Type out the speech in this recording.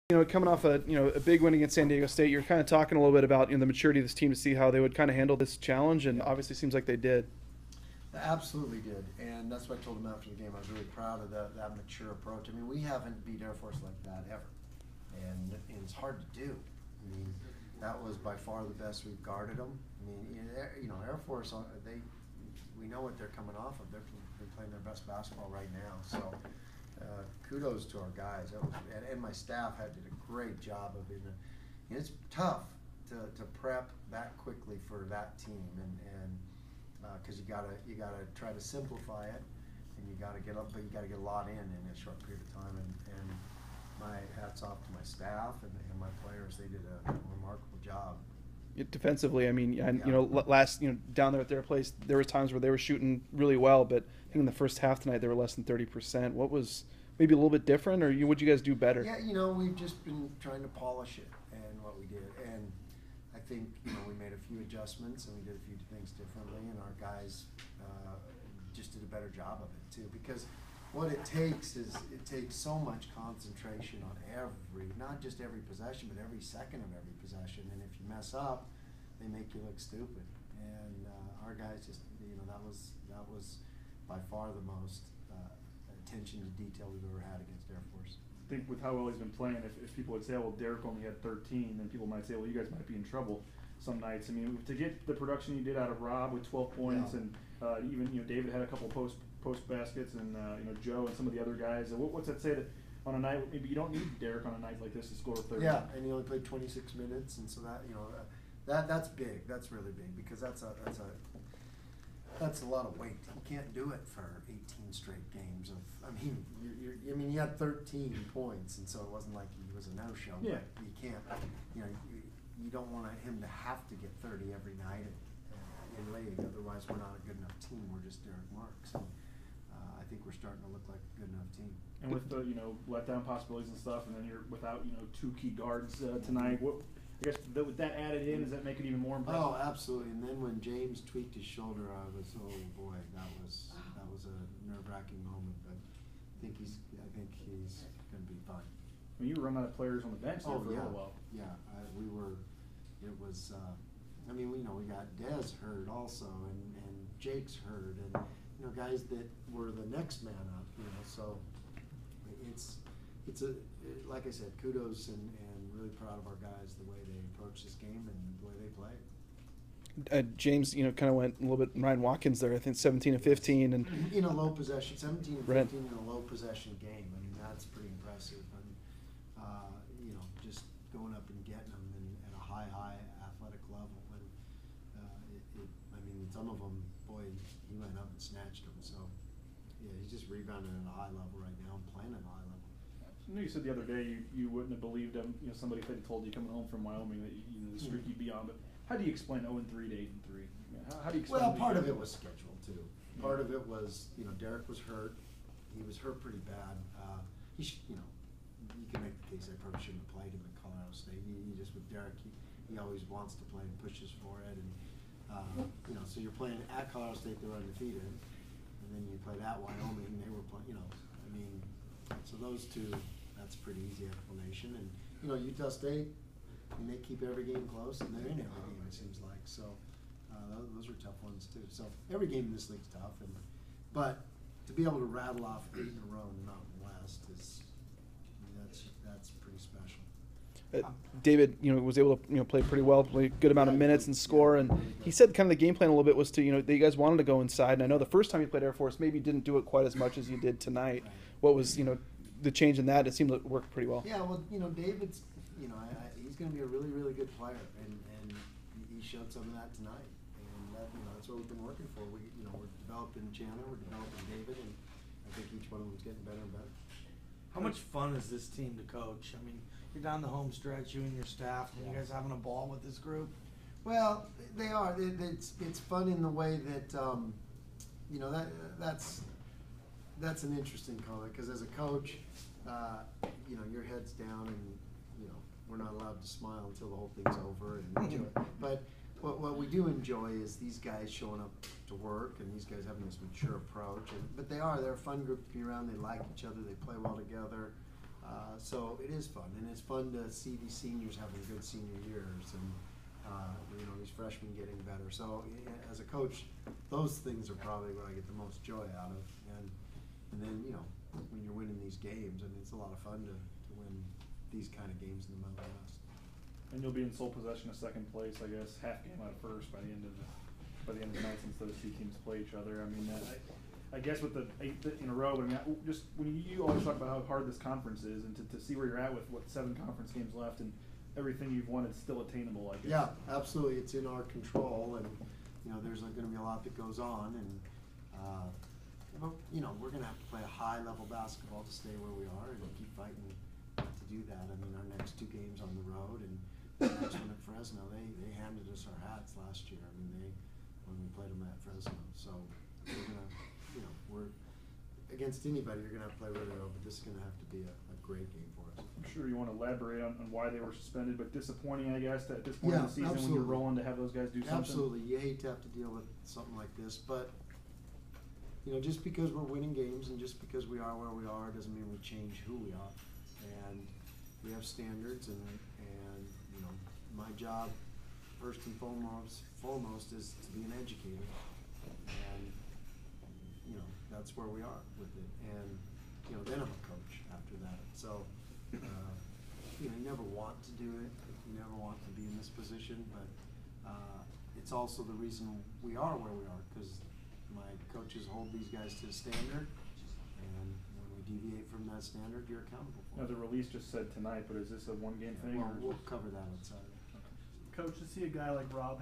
Coming off a big win against San Diego State, you're kind of talking a little bit about the maturity of this team to see how they would kind of handle this challenge, and obviously seems like they did. They absolutely did, and that's what I told them after the game. I was really proud of that mature approach. I mean, we haven't beat Air Force like that ever, and it's hard to do. I mean, that was by far the best we've guarded them. I mean, Air Force, we know what they're coming off of. They're playing their best basketball right now, so. Kudos to our guys. And my staff did a great job of it. It's tough to prep that quickly for that team, and because you gotta try to simplify it, and you gotta get a lot in a short period of time. And my hats off to my staff and my players. They did a remarkable job. Defensively, I mean, and last down there at their place, there was times where they were shooting really well, but I think in the first half tonight they were less than 30%. What was maybe a little bit different, or would you guys do better? Yeah, we've just been trying to polish it and what we did, and I think we made a few adjustments and we did a few things differently, and our guys just did a better job of it too. Because what it takes is so much concentration on not just every possession, but every second of every possession. And if you mess up, they make you look stupid. And our guys just, that was by far the most attention to detail we've ever had against Air Force. I think with how well he's been playing, if people would say, well, Derek only had 13, then people might say, well, you guys might be in trouble some nights. I mean, to get the production you did out of Rob with 12 points, and even David had a couple post baskets, and Joe and some of the other guys. What's that say that on a night maybe you don't need Derek on a night like this to score 30? Yeah, and he only played 26 minutes, and so that's big. That's really big, because that's a lot of weight. You can't do it for 18 straight games. You had 13 points, and so it wasn't like he was a no-show. Yeah. But you can't. You don't want him to have to get 30 every night in league. Otherwise, we're not a good enough team. We're just Derek Marks. And, I think we're starting to look like a good enough team. And with the letdown possibilities and stuff, and then you're without 2 key guards tonight. I guess with that added in, does that make it even more impressive? Oh, absolutely. And then when James tweaked his shoulder, I was, oh boy, that was a nerve-wracking moment. But I think he's going to be fine. I mean, you were running out of players on the bench there for a little while. Yeah, we were. It was. We got Dez hurt also, and Jake's hurt, and guys that were the next man up. So it's like I said, kudos and really proud of our guys, the way they approach this game and the way they play. James, kind of went a little bit Ryan Watkins there. I think 17 and 15, and in a low possession, 17 and 15 in a low possession game. I mean, that's pretty impressive. And just going up and getting them at a high athletic level. And some of them, boy, he went up and snatched them. So yeah, he's just rebounding at a high level right now and playing at a high level. I know you said the other day you wouldn't have believed him. Somebody had told you coming home from Wyoming that the streak you'd be on. But how do you explain 0-3 to 8-3? How do you explain? Well, part of it was scheduled too. Part of it was Derek was hurt. He was hurt pretty bad. You can make the case I probably shouldn't have played him at Colorado State. He just with Derek, he always wants to play and pushes for it, and so you're playing at Colorado State, they're undefeated, and then you played at Wyoming, they were playing. So those two, that's a pretty easy explanation. And Utah State, they keep every game close, and they're in every game, it seems like. So those are tough ones too. So every game in this league's tough, but to be able to rattle off 8 in a row in the Mountain West that's pretty special. David, was able to play pretty well, play a good amount of minutes and score. And he said kind of the game plan a little bit was to that you guys wanted to go inside. And I know the first time you played Air Force, maybe didn't do it quite as much as you did tonight. What was the change in that? It seemed to work pretty well. Yeah, well, David's he's going to be a really, really good player, and he showed some of that tonight. And that's what we've been working for. We're developing Chandler, we're developing David, and I think each one of them is getting better and better. How much fun is this team to coach? I mean, you're down the home stretch, you and your staff, and you guys having a ball with this group? Well, they are. It's fun in the way that that's an interesting comment, because as a coach, your head's down, and we're not allowed to smile until the whole thing's over and enjoy it. But what we do enjoy is these guys showing up to work, and these guys having this mature approach. They're a fun group to be around. They like each other. They play well together. So it is fun, and it's fun to see these seniors having good senior years, and these freshmen getting better. So as a coach, those things are probably what I get the most joy out of, and then when you're winning these games, I mean, it's a lot of fun to win these kind of games in the Mountain West. And you'll be in sole possession of second place, I guess, half game out of first by the end of the night, since those two teams play each other. I mean, I guess with the 8th in a row, I mean, just when you always talk about how hard this conference is, and to see where you're at with 7 conference games left and everything you've won, it's still attainable, I guess. Yeah, absolutely. It's in our control, and there's going to be a lot that goes on, and we're going to have to play a high-level basketball to stay where we are and keep fighting to do that. I mean, our next 2 games on the road, and the next one at Fresno, they handed us our hats last year. I mean, when we played them at Fresno, so we're going to, we're against anybody. You're going to have to play really well, but this is going to have to be a great game for us. I'm sure you want to elaborate on why they were suspended, but disappointing, I guess, at this point in the season absolutely. when you're rolling to have those guys do something. Absolutely. You hate to have to deal with something like this, but just because we're winning games and just because we are where we are doesn't mean we change who we are. And we have standards, and my job first and foremost is to be an educator, and that's where we are with it. And then I'm a coach after that. So you never want to do it, you never want to be in this position, but it's also the reason we are where we are, because my coaches hold these guys to a standard, and when we deviate from that standard, you're accountable for Now, it. the release just said tonight, but is this a one-game thing? Well, or is we'll it- cover that outside. Coach, to see a guy like Rob